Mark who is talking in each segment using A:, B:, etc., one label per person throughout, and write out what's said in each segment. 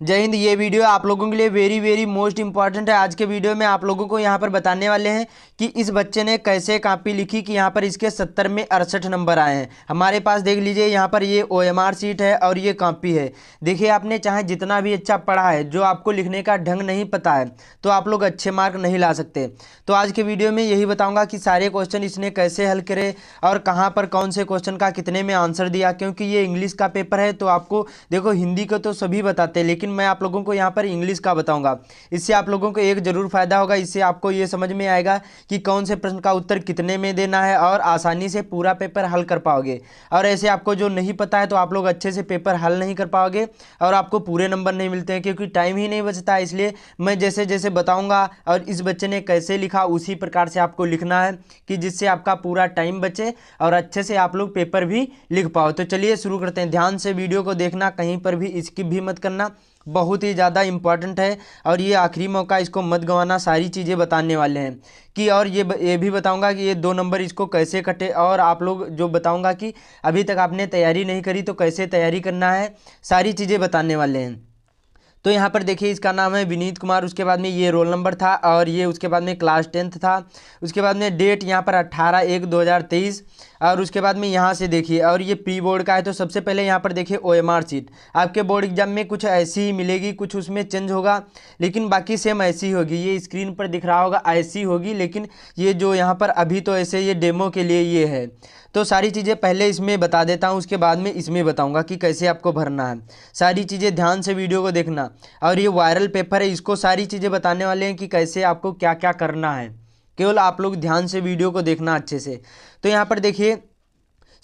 A: जय हिंद। ये वीडियो आप लोगों के लिए वेरी वेरी मोस्ट इंपॉर्टेंट है। आज के वीडियो में आप लोगों को यहाँ पर बताने वाले हैं कि इस बच्चे ने कैसे कॉपी लिखी कि यहाँ पर इसके 70 में 68 नंबर आए हैं। हमारे पास देख लीजिए यहाँ पर ये OMR सीट है और ये कॉपी है। देखिए आपने चाहे जितना भी अच्छा पढ़ा है, जो आपको लिखने का ढंग नहीं पता है तो आप लोग अच्छे मार्क नहीं ला सकते। तो आज के वीडियो में यही बताऊँगा कि सारे क्वेश्चन इसने कैसे हल करे और कहाँ पर कौन से क्वेश्चन का कितने में आंसर दिया। क्योंकि ये इंग्लिश का पेपर है तो आपको देखो हिंदी को तो सभी बताते हैं, लेकिन मैं आप लोगों को यहाँ पर इंग्लिश का बताऊंगा। इससे आप लोगों को एक जरूर फायदा होगा। इससे आपको ये समझ में आएगा कि कौन से प्रश्न का उत्तर कितने में देना है और आसानी से पूरा पेपर हल कर पाओगे। और ऐसे आपको जो नहीं पता है तो आप लोग अच्छे से पेपर हल नहीं कर पाओगे और आपको पूरे नंबर नहीं मिलते हैं, क्योंकि टाइम ही नहीं बचता है। इसलिए मैं जैसे जैसे बताऊंगा और इस बच्चे ने कैसे लिखा उसी प्रकार से आपको लिखना है कि जिससे आपका पूरा टाइम बचे और अच्छे से आप लोग पेपर भी लिख पाओ। तो चलिए शुरू करते हैं। ध्यान से वीडियो को देखना, कहीं पर भी स्किप भी मत करना, बहुत ही ज़्यादा इंपॉर्टेंट है और ये आखिरी मौका, इसको मत गंवाना। सारी चीज़ें बताने वाले हैं कि और ये भी बताऊंगा कि ये 2 नंबर इसको कैसे कटे, और आप लोग जो बताऊंगा कि अभी तक आपने तैयारी नहीं करी तो कैसे तैयारी करना है, सारी चीज़ें बताने वाले हैं। तो यहाँ पर देखिए इसका नाम है विनीत कुमार, उसके बाद में ये रोल नंबर था और ये उसके बाद में क्लास 10th था। उसके बाद में डेट यहाँ पर 18/1/2023 और उसके बाद में यहाँ से देखिए, और ये प्री बोर्ड का है। तो सबसे पहले यहाँ पर देखिए OMR सीट आपके बोर्ड एग्जाम में कुछ ऐसी ही मिलेगी, कुछ उसमें चेंज होगा लेकिन बाकी सेम ऐसी ही होगी। ये स्क्रीन पर दिख रहा होगा ऐसी होगी, लेकिन ये जो यहाँ पर अभी तो ऐसे ये डेमो के लिए ये है। तो सारी चीज़ें पहले इसमें बता देता हूँ, उसके बाद में इसमें बताऊँगा कि कैसे आपको भरना है। सारी चीज़ें ध्यान से वीडियो को देखना। और ये वायरल पेपर है, इसको सारी चीज़ें बताने वाले हैं कि कैसे आपको क्या क्या करना है। केवल आप लोग ध्यान से वीडियो को देखना अच्छे से। तो यहाँ पर देखिए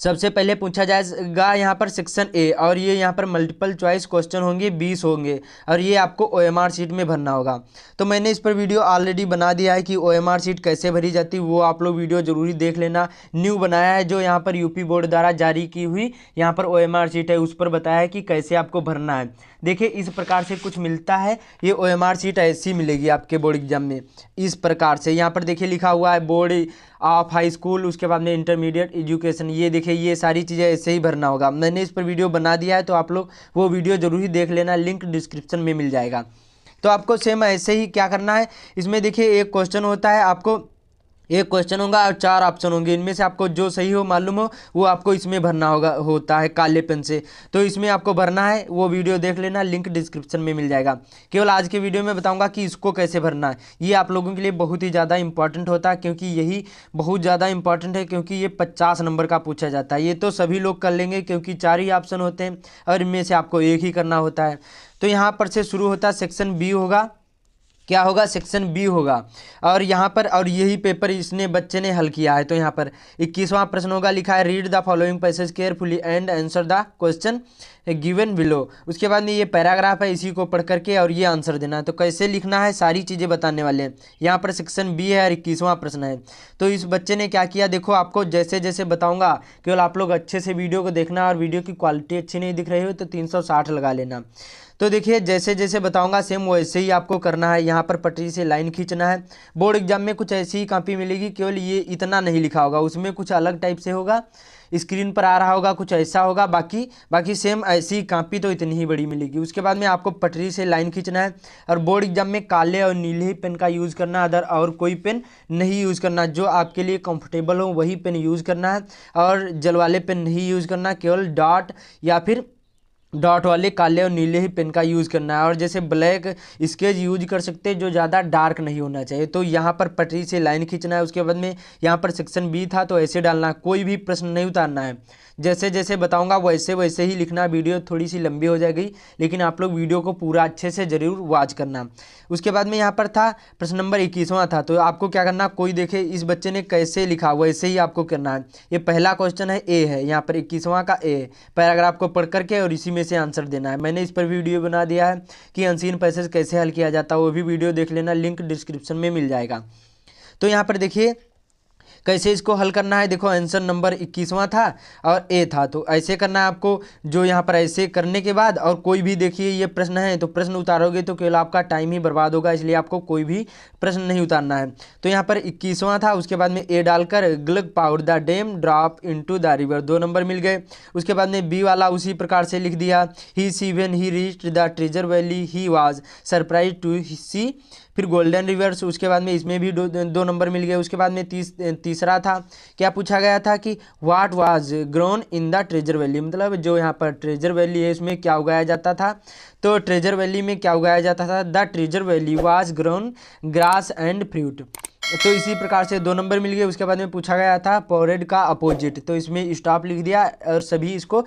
A: सबसे पहले पूछा जाएगा यहाँ पर सेक्शन ए, और ये यहाँ पर मल्टीपल चॉइस क्वेश्चन होंगे, 20 होंगे और ये आपको OMR सीट में भरना होगा। तो मैंने इस पर वीडियो ऑलरेडी बना दिया है कि OMR सीट कैसे भरी जाती है, वो आप लोग वीडियो जरूरी देख लेना। न्यू बनाया है जो यहाँ पर यूपी बोर्ड द्वारा जारी की हुई यहाँ पर OMR सीट है, उस पर बताया है कि कैसे आपको भरना है। देखिए इस प्रकार से कुछ मिलता है, ये OMR सीट ऐसी मिलेगी आपके बोर्ड एग्जाम में इस प्रकार से। यहाँ पर देखिए लिखा हुआ है बोर्ड ऑफ हाई स्कूल, उसके बाद में इंटरमीडिएट एजुकेशन। ये देखिए ये सारी चीज़ें ऐसे ही भरना होगा। मैंने इस पर वीडियो बना दिया है तो आप लोग वो वीडियो जरूर ही देख लेना, लिंक डिस्क्रिप्शन में मिल जाएगा। तो आपको सेम ऐसे ही क्या करना है, इसमें देखिए एक क्वेश्चन होता है, आपको एक क्वेश्चन होगा और 4 ऑप्शन होंगे। इनमें से आपको जो सही हो मालूम हो वो आपको इसमें भरना होता है काले पेन से। तो इसमें आपको भरना है, वो वीडियो देख लेना, लिंक डिस्क्रिप्शन में मिल जाएगा। केवल आज के वीडियो में बताऊंगा कि इसको कैसे भरना है। ये आप लोगों के लिए बहुत ही ज़्यादा इंपॉर्टेंट होता है, क्योंकि यही बहुत ज़्यादा इंपॉर्टेंट है, क्योंकि ये 50 नंबर का पूछा जाता है। ये तो सभी लोग कर लेंगे क्योंकि 4 ही ऑप्शन होते हैं और इनमें से आपको एक ही करना होता है। तो यहाँ पर से शुरू होता है, सेक्शन बी होगा। क्या होगा, सेक्शन बी होगा। और यहाँ पर और यही पेपर इसने बच्चे ने हल किया है। तो यहाँ पर 21वां प्रश्न होगा, लिखा है read the following passage carefully and answer the question given below. उसके बाद में ये पैराग्राफ है, इसी को पढ़ करके और ये आंसर देना है। तो कैसे लिखना है सारी चीज़ें बताने वाले हैं। यहाँ पर सेक्शन बी है और 21वां प्रश्न है। तो इस बच्चे ने क्या किया, देखो आपको जैसे जैसे बताऊँगा केवल आप लोग अच्छे से वीडियो को देखना, और वीडियो की क्वालिटी अच्छी नहीं दिख रही हो तो 360 लगा लेना। तो देखिए जैसे जैसे बताऊंगा सेम वैसे ही आपको करना है। यहाँ पर पटरी से लाइन खींचना है। बोर्ड एग्जाम में कुछ ऐसी ही कॉपी मिलेगी, केवल ये इतना नहीं लिखा होगा, उसमें कुछ अलग टाइप से होगा, स्क्रीन पर आ रहा होगा कुछ ऐसा होगा। बाकी सेम ऐसी कॉपी तो इतनी ही बड़ी मिलेगी। उसके बाद में आपको पटरी से लाइन खींचना है और बोर्ड एग्जाम में काले और नीले ही पेन का यूज़ करना है, अदर और कोई पेन नहीं यूज़ करना। जो आपके लिए कंफर्टेबल हो वही पेन यूज़ करना है और जल वाले पेन नहीं यूज़ करना, केवल डॉट या फिर डॉट वाले काले और नीले ही पेन का यूज़ करना है। और जैसे ब्लैक स्केच यूज कर सकते हैं जो ज़्यादा डार्क नहीं होना चाहिए। तो यहाँ पर पटरी से लाइन खींचना है। उसके बाद में यहाँ पर सेक्शन बी था तो ऐसे डालना है, कोई भी प्रश्न नहीं उतारना है। जैसे जैसे बताऊंगा वैसे वैसे ही लिखना। वीडियो थोड़ी सी लंबी हो जाएगी लेकिन आप लोग वीडियो को पूरा अच्छे से ज़रूर वॉच करना। उसके बाद में यहाँ पर था प्रश्न नंबर 21वां था। तो आपको क्या करना, कोई देखे इस बच्चे ने कैसे लिखा वैसे ही आपको करना है। ये पहला क्वेश्चन है, ए है, यहाँ पर 21वां का ए। पैराग्राफ को पढ़ करके और इसी में से आंसर देना है। मैंने इस पर वीडियो बना दिया है कि अनसीन पैसेज कैसे हल किया जाता है, वो भी वीडियो देख लेना, लिंक डिस्क्रिप्शन में मिल जाएगा। तो यहाँ पर देखिए कैसे इसको हल करना है, देखो आंसर नंबर 21वां था और ए था, तो ऐसे करना है आपको। जो यहाँ पर ऐसे करने के बाद और कोई भी देखिए ये प्रश्न है तो प्रश्न उतारोगे तो केवल आपका टाइम ही बर्बाद होगा, इसलिए आपको कोई भी प्रश्न नहीं उतारना है। तो यहाँ पर 21वां था, उसके बाद में ए डालकर Gluck poured the dam drop into the river, 2 number मिल गए। उसके बाद में बी वाला उसी प्रकार से लिख दिया, he see when he reached the treasure valley he was surprise to see, फिर गोल्डन रिवर्स। उसके बाद में इसमें भी दो नंबर मिल गए। उसके बाद में तीसरा था, क्या पूछा गया था कि what was grown in the treasure valley, मतलब जो यहाँ पर ट्रेजर वैली है उसमें क्या उगाया जाता था। तो ट्रेजर वैली में क्या उगाया जाता था, the treasure valley was grown grass and fruit. तो इसी प्रकार से 2 नंबर मिल गए। उसके बाद में पूछा गया था पोरेड का अपोजिट, तो इसमें स्टॉप लिख दिया और सभी इसको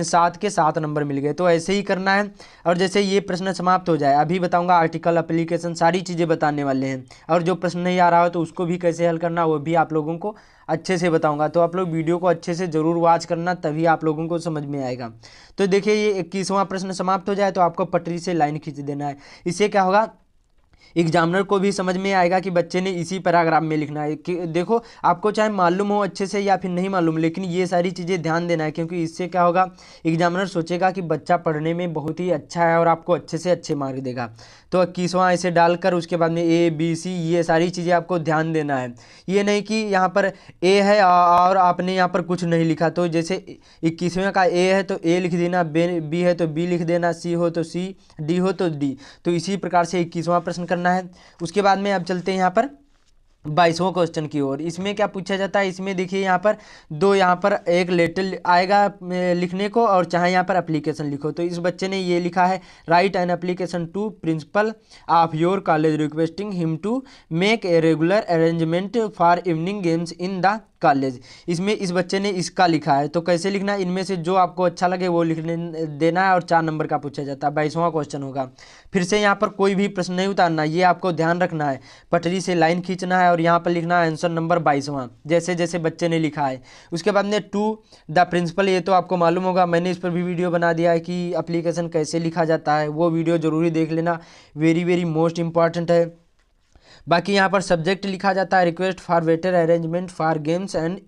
A: 7 के 7 नंबर मिल गए। तो ऐसे ही करना है। और जैसे ये प्रश्न समाप्त हो जाए, अभी बताऊंगा आर्टिकल, एप्लीकेशन, सारी चीज़ें बताने वाले हैं। और जो प्रश्न नहीं आ रहा हो तो उसको भी कैसे हल करना वो भी आप लोगों को अच्छे से बताऊंगा। तो आप लोग वीडियो को अच्छे से ज़रूर वॉच करना, तभी आप लोगों को समझ में आएगा। तो देखिए ये 21वां प्रश्न समाप्त हो जाए तो आपको पटरी से लाइन खींच देना है। इससे क्या होगा, एग्जामिनर को भी समझ में आएगा कि बच्चे ने इसी पैराग्राफ में लिखना है। कि देखो आपको चाहे मालूम हो अच्छे से या फिर नहीं मालूम, लेकिन ये सारी चीज़ें ध्यान देना है, क्योंकि इससे क्या होगा, एग्जामिनर सोचेगा कि बच्चा पढ़ने में बहुत ही अच्छा है और आपको अच्छे से अच्छे मार्क देगा। तो 21वां ऐसे डालकर उसके बाद में ए बी सी ये सारी चीज़ें आपको ध्यान देना है। ये नहीं कि यहाँ पर ए है और आपने यहाँ पर कुछ नहीं लिखा। तो जैसे 21वें का ए है तो ए लिख देना, बी है तो बी लिख देना, सी हो तो सी, डी हो तो डी। तो इसी प्रकार से 21वां प्रश्न करना है। उसके बाद में अब चलते हैं यहाँ पर 22वां क्वेश्चन की ओर। इसमें क्या पूछा जाता है, इसमें देखिए यहाँ पर यहाँ पर एक लेटर आएगा लिखने को और चाहे यहाँ पर एप्लीकेशन लिखो। तो इस बच्चे ने ये लिखा है, write an application to principal of your college requesting him to make a regular arrangement for evening games in the college. इसमें इस बच्चे ने इसका लिखा है। तो कैसे लिखना है, इनमें से जो आपको अच्छा लगे वो लिखने देना है और 4 नंबर का पूछा जाता है। 22वां क्वेश्चन होगा। फिर से यहाँ पर कोई भी प्रश्न नहीं उतारना, ये आपको ध्यान रखना है। पटरी से लाइन खींचना है और यहाँ पर लिखना है आंसर नंबर 22वां, जैसे जैसे बच्चे ने लिखा है। उसके बाद में टू द प्रिंसिपल, ये तो आपको मालूम होगा, मैंने इस पर भी वीडियो बना दिया है कि एप्लीकेशन कैसे लिखा जाता है, वो वीडियो जरूरी देख लेना, वेरी वेरी मोस्ट इंपॉर्टेंट है। बाकी यहाँ पर सब्जेक्ट लिखा जाता है, request for better arrangement for games and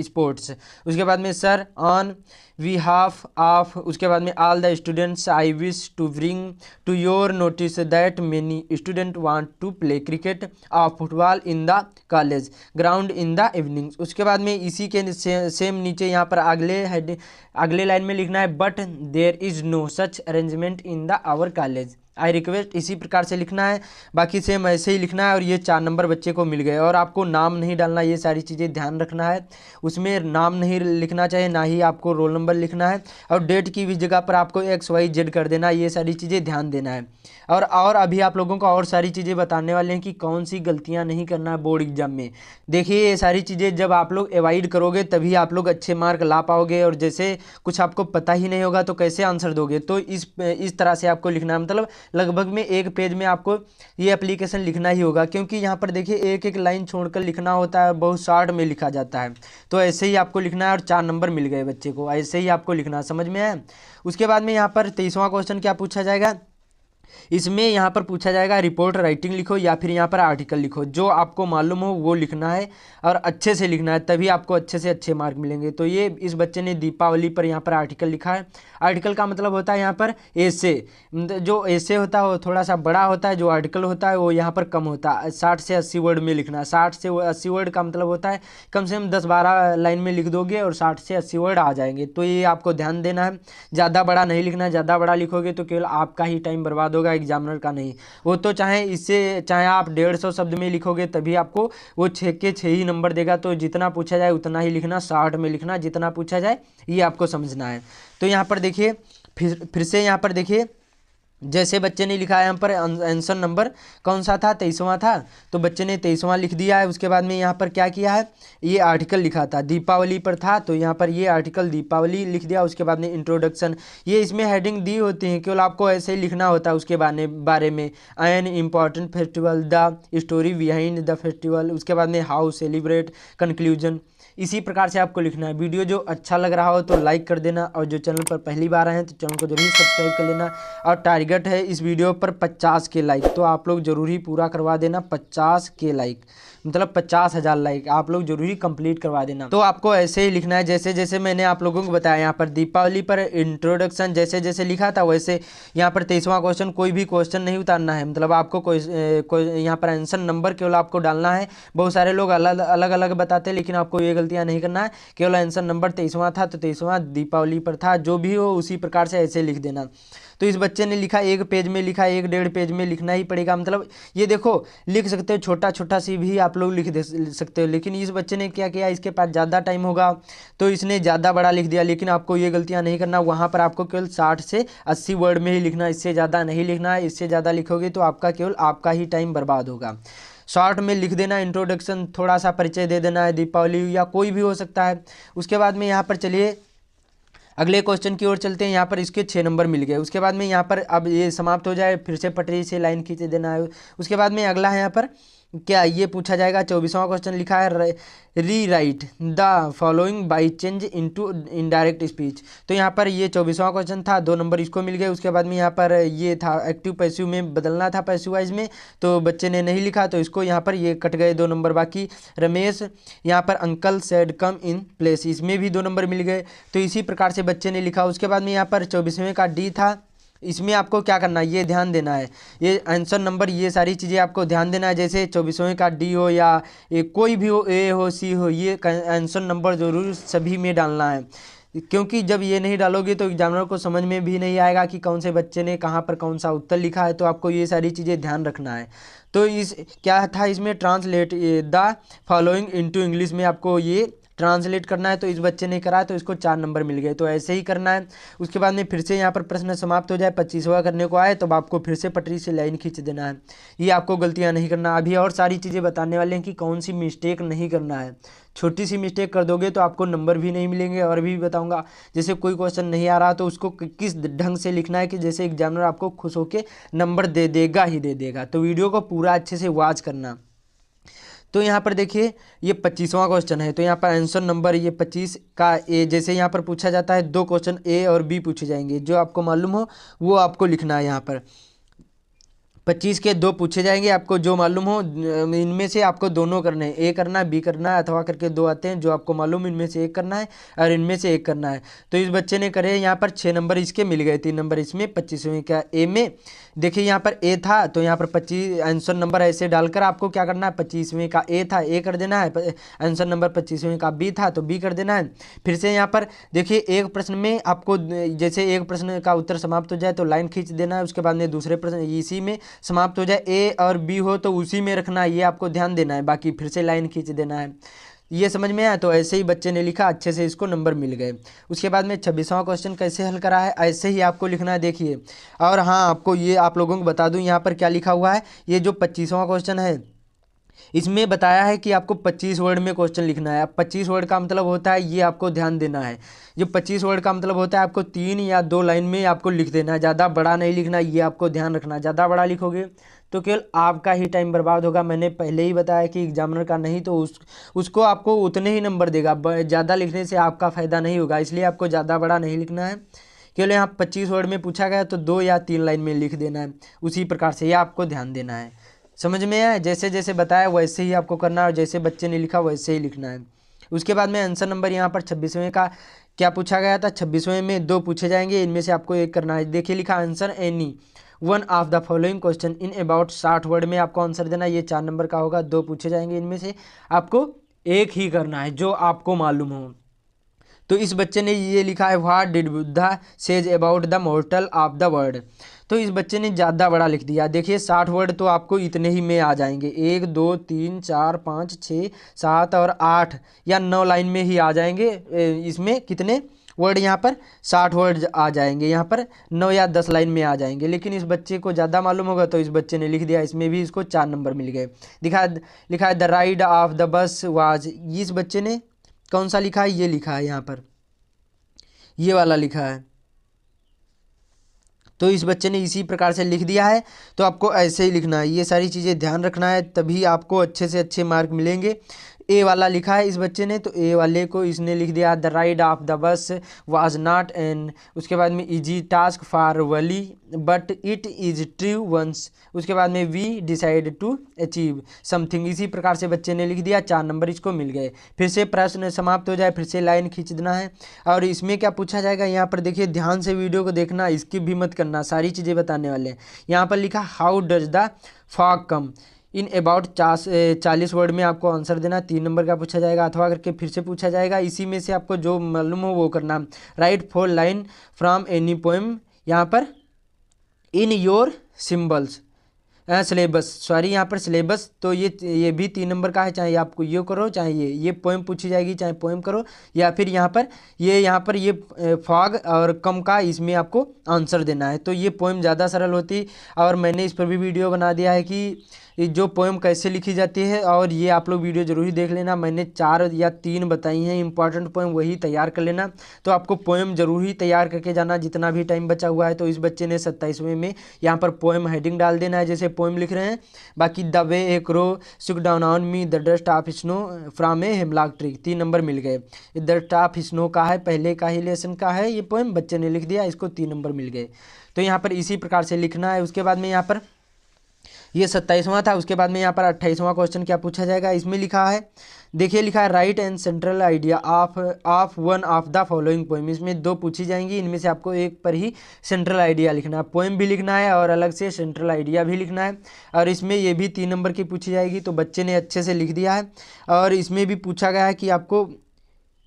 A: sports. उसके बाद में sir on we half of, उसके बाद में all the students I wish to bring to your notice that many student want to play cricket और football in the college ground in the evenings. उसके बाद में इसी के सेम नीचे यहाँ पर अगले लाइन में लिखना है, but there is no such arrangement in the our college I request, इसी प्रकार से लिखना है। बाकी सेम ऐसे ही लिखना है और ये 4 नंबर बच्चे को मिल गए। और आपको नाम नहीं डालना, ये सारी चीज़ें ध्यान रखना है। उसमें नाम नहीं लिखना चाहिए, ना ही आपको रोल नंबर लिखना है। और डेट की भी जगह पर आपको XYZ कर देना, ये सारी चीज़ें ध्यान देना है। और अभी आप लोगों को और सारी चीज़ें बताने वाले हैं कि कौन सी गलतियाँ नहीं करना है बोर्ड एग्जाम में। देखिए ये सारी चीज़ें जब आप लोग अवॉइड करोगे तभी आप लोग अच्छे मार्क ला पाओगे। और जैसे कुछ आपको पता ही नहीं होगा तो कैसे आंसर दोगे। तो इस तरह से आपको लिखना है, मतलब लगभग में 1 पेज में आपको ये एप्लीकेशन लिखना ही होगा, क्योंकि यहाँ पर देखिए एक एक लाइन छोड़कर लिखना होता है, बहुत शॉर्ट में लिखा जाता है। तो ऐसे ही आपको लिखना है और 4 नंबर मिल गए बच्चे को, ऐसे ही आपको लिखना, समझ में आया। उसके बाद में यहाँ पर 23वां क्वेश्चन क्या पूछा जाएगा, इसमें यहाँ पर पूछा जाएगा रिपोर्ट राइटिंग लिखो या फिर यहाँ पर आर्टिकल लिखो, जो आपको मालूम हो वो लिखना है और अच्छे से लिखना है, तभी आपको अच्छे से अच्छे मार्क मिलेंगे। तो ये इस बच्चे ने दीपावली पर यहाँ पर आर्टिकल लिखा है। आर्टिकल का मतलब होता है यहाँ पर एसे, जो एसे होता है वो थोड़ा सा बड़ा होता है, जो आर्टिकल होता है वो यहाँ पर कम होता है। 60 से 80 वर्ड में लिखना है। 60 से 80 वर्ड का मतलब होता है कम से कम 10-12 लाइन में लिख दोगे और 60 से 80 वर्ड आ जाएंगे। तो ये आपको ध्यान देना है, ज़्यादा बड़ा नहीं लिखना है। ज़्यादा बड़ा लिखोगे तो केवल आपका ही टाइम बर्बाद होगा, एग्जामिनर का नहीं। वो तो चाहे आप 150 शब्द में लिखोगे तभी आपको वो 6 के 6 ही नंबर देगा। तो जितना पूछा जाए उतना ही लिखना, शॉर्ट में लिखना, जितना पूछा जाए ये आपको समझना है। तो यहाँ पर देखिए फिर से यहाँ पर देखिए, जैसे बच्चे ने लिखा है यहाँ पर आंसर नंबर कौन सा था, 23वां था, तो बच्चे ने 23वां लिख दिया है। उसके बाद में यहाँ पर क्या किया है, ये आर्टिकल लिखा था, दीपावली पर था तो यहाँ पर ये आर्टिकल दीपावली लिख दिया। उसके बाद में इंट्रोडक्शन, ये इसमें हेडिंग दी होती है, केवल आपको ऐसे ही लिखना होता है उसके बारे में। An important festival, the story behind the festival, उसके बाद में हाउ सेलिब्रेट, कंक्लूजन, इसी प्रकार से आपको लिखना है। वीडियो जो अच्छा लग रहा हो तो लाइक कर देना, और जो चैनल पर पहली बार आए हैं तो चैनल को जरूर सब्सक्राइब कर लेना। और टारगेट है इस वीडियो पर 50 के लाइक, तो आप लोग जरूर ही पूरा करवा देना 50 के लाइक। मतलब 50,000 लाइक आप लोग जरूरी कंप्लीट करवा देना। तो आपको ऐसे ही लिखना है जैसे जैसे मैंने आप लोगों को बताया। यहाँ पर दीपावली पर इंट्रोडक्शन जैसे जैसे लिखा था वैसे यहाँ पर 23वां क्वेश्चन कोई भी क्वेश्चन नहीं उतारना है, मतलब आपको कोई यहाँ पर आंसर नंबर केवल आपको डालना है। बहुत सारे लोग अलग अलग अलग बताते हैं, लेकिन आपको ये गलतियाँ नहीं करना है। केवल आंसर नंबर 23वां था तो 23वां दीपावली पर था, जो भी हो उसी प्रकार से ऐसे लिख देना। तो इस बच्चे ने लिखा, एक पेज में लिखा, 1-1.5 पेज में लिखना ही पड़ेगा। मतलब ये देखो लिख सकते हो, छोटा छोटा सी भी आप लोग लिख दे सकते हो, लेकिन इस बच्चे ने क्या किया, इसके पास ज़्यादा टाइम होगा तो इसने ज़्यादा बड़ा लिख दिया। लेकिन आपको ये गलतियाँ नहीं करना, वहाँ पर आपको केवल 60 से 80 वर्ड में ही लिखना, इससे ज़्यादा नहीं लिखना है। इससे ज़्यादा लिखोगे तो आपका केवल आपका ही टाइम बर्बाद होगा। शॉर्ट में लिख देना, इंट्रोडक्शन थोड़ा सा परिचय दे देना है, दीपावली या कोई भी हो सकता है। उसके बाद में यहाँ पर चलिए अगले क्वेश्चन की ओर चलते हैं। यहाँ पर इसके 6 नंबर मिल गए। उसके बाद में यहाँ पर अब ये समाप्त हो जाए, फिर से पटरी से लाइन खींच देना है। उसके बाद में अगला है यहाँ पर क्या ये पूछा जाएगा, 24वां क्वेश्चन लिखा है री right the following by change into indirect speech. तो यहाँ पर ये 24वां क्वेश्चन था, 2 नंबर इसको मिल गए। उसके बाद में यहाँ पर ये था एक्टिव पैसिव में बदलना था पैसिव वाइज में, तो बच्चे ने नहीं लिखा तो इसको यहाँ पर ये कट गए 2 नंबर। बाकी रमेश यहाँ पर uncle said come in place, इसमें भी 2 नंबर मिल गए। तो इसी प्रकार से बच्चे ने लिखा। उसके बाद में यहाँ पर 24वें का डी था, इसमें आपको क्या करना है ये ध्यान देना है, ये आंसर नंबर ये सारी चीज़ें आपको ध्यान देना है। जैसे 24वें का डी हो या कोई भी हो, ए हो सी हो, ये आंसर नंबर जरूर सभी में डालना है, क्योंकि जब ये नहीं डालोगे तो एग्जामिनर को समझ में भी नहीं आएगा कि कौन से बच्चे ने कहाँ पर कौन सा उत्तर लिखा है। तो आपको ये सारी चीज़ें ध्यान रखना है। तो इस क्या था इसमें, translate the following into English में आपको ये ट्रांसलेट करना है। तो इस बच्चे ने करा तो इसको 4 नंबर मिल गए। तो ऐसे ही करना है। उसके बाद में फिर से यहाँ पर प्रश्न समाप्त हो जाए, 25वां करने को आए, तो आपको फिर से पटरी से लाइन खींच देना है। ये आपको गलतियाँ नहीं करना। अभी और सारी चीज़ें बताने वाले हैं कि कौन सी मिस्टेक नहीं करना है। छोटी सी मिस्टेक कर दोगे तो आपको नंबर भी नहीं मिलेंगे। और भी बताऊंगा, जैसे कोई क्वेश्चन नहीं आ रहा तो उसको किस ढंग से लिखना है कि जैसे एग्जामिनर आपको खुश होकर नंबर दे देगा ही दे देगा। तो वीडियो को पूरा अच्छे से वॉच करना। तो यहाँ पर देखिए ये 25वां क्वेश्चन है। तो यहाँ पर आंसर नंबर ये 25 का ए, जैसे यहाँ पर पूछा जाता है 2 क्वेश्चन ए और बी पूछे जाएंगे, जो आपको मालूम हो वो आपको लिखना है। यहाँ पर 25 के 2 पूछे जाएंगे, आपको जो मालूम हो इनमें से आपको दोनों करने हैं, ए करना है बी करना है, अथवा करके 2 आते हैं, जो आपको मालूम इनमें से एक करना है और इनमें से एक करना है। तो इस बच्चे ने करे, यहाँ पर 6 नंबर इसके मिल गए, 3 नंबर इसमें, 25वें का ए में। देखिए यहाँ पर ए था तो यहाँ पर 25 आंसर नंबर ऐसे डालकर आपको क्या करना है, 25वें का ए था ए कर देना है, आंसर नंबर 25वें का बी था तो बी कर देना है। फिर से यहाँ पर देखिए एक प्रश्न में आपको जैसे एक प्रश्न का उत्तर समाप्त हो जाए तो लाइन खींच देना है। उसके बाद में दूसरे प्रश्न इसी में समाप्त हो जाए, ए और बी हो तो उसी में रखना है, ये आपको ध्यान देना है। बाकी फिर से लाइन खींच देना है। ये समझ में आया। तो ऐसे ही बच्चे ने लिखा, अच्छे से इसको नंबर मिल गए। उसके बाद में 26वां क्वेश्चन कैसे हल करा है, ऐसे ही आपको लिखना है। देखिए और हाँ आपको ये आप लोगों को बता दूं यहाँ पर क्या लिखा हुआ है। ये जो 25वां क्वेश्चन है इसमें बताया है कि आपको 25 वर्ड में क्वेश्चन लिखना है। अब 25 वर्ड का मतलब होता है, ये आपको ध्यान देना है, जो 25 वर्ड का मतलब होता है आपको 3 या 2 लाइन में आपको लिख देना है, ज़्यादा बड़ा नहीं लिखना, ये आपको ध्यान रखना। ज़्यादा बड़ा लिखोगे तो केवल आपका ही टाइम बर्बाद होगा। मैंने पहले ही बताया कि एग्जामिनर का नहीं तो उसको आपको उतने ही नंबर देगा, ज़्यादा लिखने से आपका फ़ायदा नहीं होगा। इसलिए आपको ज़्यादा बड़ा नहीं लिखना है। केवल यहाँ 25 वर्ड में पूछा गया तो 2 या 3 लाइन में लिख देना है, उसी प्रकार से यह आपको ध्यान देना है। समझ में आया, जैसे जैसे बताया वैसे ही आपको करना है और जैसे बच्चे ने लिखा वैसे ही लिखना है। उसके बाद में आंसर नंबर यहाँ पर 26वें का क्या पूछा गया था, 26वें में 2 पूछे जाएंगे, इनमें से आपको एक करना है। देखिए लिखा answer any one of the following question in about 60 word में आपको आंसर देना है। ये 4 नंबर का होगा, 2 पूछे जाएंगे, इनमें से आपको एक ही करना है जो आपको मालूम हो। तो इस बच्चे ने ये लिखा है, what did Buddha says about the मॉर्टल of the world. तो इस बच्चे ने ज़्यादा बड़ा लिख दिया। देखिए 60 वर्ड तो आपको इतने ही में आ जाएंगे, 1 2 3 4 5 6 7 और 8 या 9 लाइन में ही आ जाएंगे। इसमें कितने वर्ड यहाँ पर 60 वर्ड आ जाएंगे, यहाँ पर 9 या 10 लाइन में आ जाएंगे। लेकिन इस बच्चे को ज़्यादा मालूम होगा तो इस बच्चे ने लिख दिया, इसमें भी इसको 4 नंबर मिल गए। लिखा है the ride of the bus was, इस बच्चे ने कौन सा लिखा है, ये लिखा है यहाँ पर, ये वाला लिखा है। तो इस बच्चे ने इसी प्रकार से लिख दिया है। तो आपको ऐसे ही लिखना है, ये सारी चीज़ें ध्यान रखना है, तभी आपको अच्छे से अच्छे मार्क मिलेंगे। ए वाला लिखा है इस बच्चे ने, तो ए वाले को इसने लिख दिया the ride of the bus was not an, उसके बाद में इजी टास्क फॉर वली but it is true once, उसके बाद में we decide to achieve something. इसी प्रकार से बच्चे ने लिख दिया, 4 नंबर इसको मिल गए। फिर से प्रश्न समाप्त हो जाए, फिर से लाइन खींच देना है। और इसमें क्या पूछा जाएगा यहाँ पर देखिए, ध्यान से वीडियो को देखना, स्किप भी मत करना, सारी चीज़ें बताने वाले हैं। यहाँ पर लिखा how does the fog come in about 40 word में आपको आंसर देना, 3 नंबर का पूछा जाएगा। अथवा करके फिर से पूछा जाएगा, इसी में से आपको जो मालूम हो वो करना। Right 4 line from any poem, यहाँ पर in your symbols syllabus, sorry यहाँ पर सिलेबस, तो ये भी 3 नंबर का है। चाहे आपको ये करो, चाहे ये पोएम पूछी जाएगी, चाहे पोएम करो, या फिर यहाँ पर ये फॉग और कम का इसमें आपको आंसर देना है। तो ये पोएम ज़्यादा सरल होती, और मैंने इस पर भी वीडियो बना दिया है कि जो पोएम कैसे लिखी जाती है, और ये आप लोग वीडियो जरूर ही देख लेना। मैंने 4 या 3 बताई हैं इंपॉर्टेंट पोएम, वही तैयार कर लेना। तो आपको पोएम जरूर ही तैयार करके जाना जितना भी टाइम बचा हुआ है। तो इस बच्चे ने 27वें में यहाँ पर पोएम हेडिंग डाल देना है, जैसे पोएम लिख रहे हैं। बाकी the way a crow shook down on me the dust of snow from a hemlock tree, 3 number मिल गए। डस्ट ऑफ स्नो का है, पहले का ही लेसन का है ये पोएम, बच्चे ने लिख दिया, इसको 3 नंबर मिल गए। तो यहाँ पर इसी प्रकार से लिखना है। उसके बाद में यहाँ पर ये 27वां था। उसके बाद में यहाँ पर 28वां क्वेश्चन क्या पूछा जाएगा, इसमें लिखा है, देखिए लिखा है right and central idea of one of the following poem. इसमें 2 पूछी जाएंगी, इनमें से आपको एक पर ही सेंट्रल आइडिया लिखना है। पोएम भी लिखना है और अलग से सेंट्रल आइडिया भी लिखना है। और इसमें ये भी 3 नंबर की पूछी जाएगी, तो बच्चे ने अच्छे से लिख दिया है। और इसमें भी पूछा गया है कि आपको,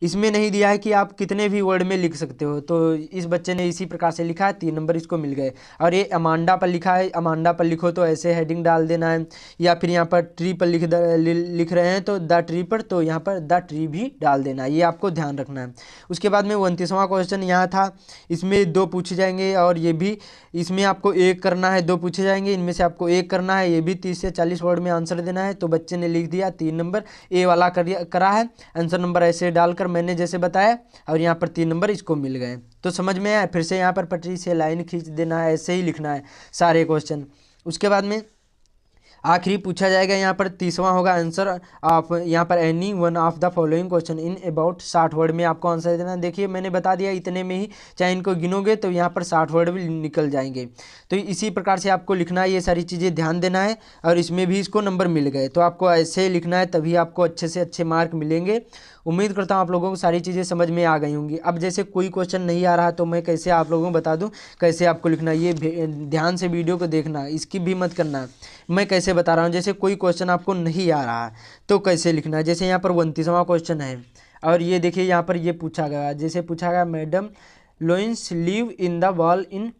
A: इसमें नहीं दिया है कि आप कितने भी वर्ड में लिख सकते हो, तो इस बच्चे ने इसी प्रकार से लिखा है, 3 नंबर इसको मिल गए। और ये अमांडा पर लिखा है, अमांडा पर लिखो तो ऐसे हेडिंग डाल देना है, या फिर यहाँ पर ट्री पर लिख रहे हैं तो द ट्री पर, तो यहाँ पर द ट्री भी डाल देना है, ये आपको ध्यान रखना है। उसके बाद में 29वां क्वेश्चन यहाँ था, इसमें 2 पूछे जाएंगे, और ये भी इसमें आपको 1 करना है, 2 पूछे जाएंगे, इनमें से आपको 1 करना है। ये भी 30 से 40 वर्ड में आंसर देना है। तो बच्चे ने लिख दिया, 3 नंबर ए वाला करा है, आंसर नंबर ऐसे डालकर मैंने जैसे बताया, और यहाँ पर 3 नंबर इसको मिल गए। तो समझ में आया। फिर से यहाँ पर पटरी से लाइन खींच देना है, ऐसे ही लिखना है सारे क्वेश्चन। उसके बाद में आखिरी पूछा जाएगा, यहाँ पर 30वां होगा आंसर ऑफ, यहाँ पर any one of the following question in about 60 word में आपको आंसर देना। देखिए मैंने बता दिया इतने में ही, चाहे इनको गिनोगे तो यहाँ पर 60 वर्ड भी निकल जाएंगे। तो इसी प्रकार से आपको लिखना है, ये सारी चीज़ें ध्यान देना है। और इसमें भी इसको नंबर मिल गए, तो आपको ऐसे ही लिखना है, तभी आपको अच्छे से अच्छे मार्क मिलेंगे। उम्मीद करता हूँ आप लोगों को सारी चीज़ें समझ में आ गई होंगी। अब जैसे कोई क्वेश्चन नहीं आ रहा तो मैं कैसे आप लोगों को बता दूं कैसे आपको लिखना है, ये ध्यान से वीडियो को देखना, स्किप भी मत करना। मैं कैसे बता रहा हूँ, जैसे कोई क्वेश्चन आपको नहीं आ रहा तो कैसे लिखना है। जैसे यहाँ पर 29वां क्वेश्चन है, और ये देखिए यहाँ पर ये पूछा गया, जैसे पूछा गया madam lions live in the wall in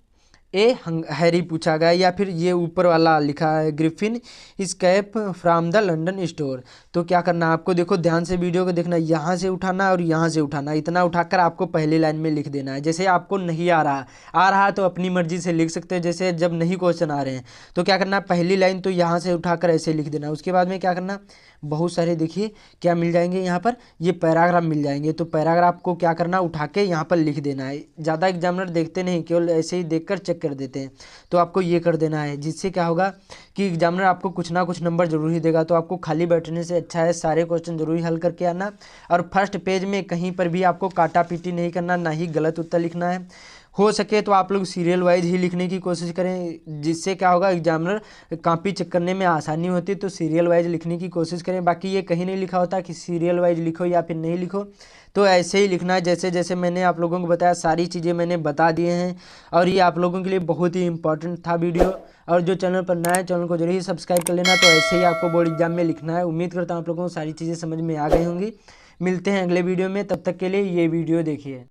A: a hurry पूछा गया, या फिर ये ऊपर वाला लिखा है griffin escape from the London store. तो क्या करना है आपको, देखो ध्यान से वीडियो को देखना, यहाँ से उठाना और यहाँ से उठाना, इतना उठाकर आपको पहली लाइन में लिख देना है। जैसे आपको नहीं आ रहा तो अपनी मर्जी से लिख सकते हो, जैसे जब नहीं क्वेश्चन आ रहे हैं तो क्या करना, पहली लाइन तो यहाँ से उठाकर ऐसे लिख देना। उसके बाद में क्या करना, बहुत सारे देखिए क्या मिल जाएंगे, यहाँ पर ये पैराग्राफ मिल जाएंगे, तो पैराग्राफ को क्या करना, उठा के यहाँ पर लिख देना है। ज़्यादा एग्जामिनर देखते नहीं, केवल ऐसे ही देखकर चेक कर देते हैं, तो आपको ये कर देना है, जिससे क्या होगा कि एग्जामिनर आपको कुछ ना कुछ नंबर जरूर ही देगा। तो आपको खाली बैठने से अच्छा है सारे क्वेश्चन जरूर ही हल करके आना, और फर्स्ट पेज में कहीं पर भी आपको काटा पीटी नहीं करना, ना ही गलत उत्तर लिखना है। हो सके तो आप लोग सीरियल वाइज ही लिखने की कोशिश करें, जिससे क्या होगा एग्जामिनर कॉपी चेक करने में आसानी होती है। तो सीरियल वाइज लिखने की कोशिश करें। बाकी ये कहीं नहीं लिखा होता कि सीरियल वाइज लिखो या फिर नहीं लिखो, तो ऐसे ही लिखना है जैसे जैसे मैंने आप लोगों को बताया, सारी चीज़ें मैंने बता दिए हैं। और ये आप लोगों के लिए बहुत ही इंपॉर्टेंट था वीडियो। और जो चैनल पर नया है चैनल को जरूर ही सब्सक्राइब कर लेना। तो ऐसे ही आपको बोर्ड एग्जाम में लिखना है। उम्मीद करता हूँ आप लोगों को सारी चीज़ें समझ में आ गई होंगी। मिलते हैं अगले वीडियो में, तब तक के लिए ये वीडियो देखिए।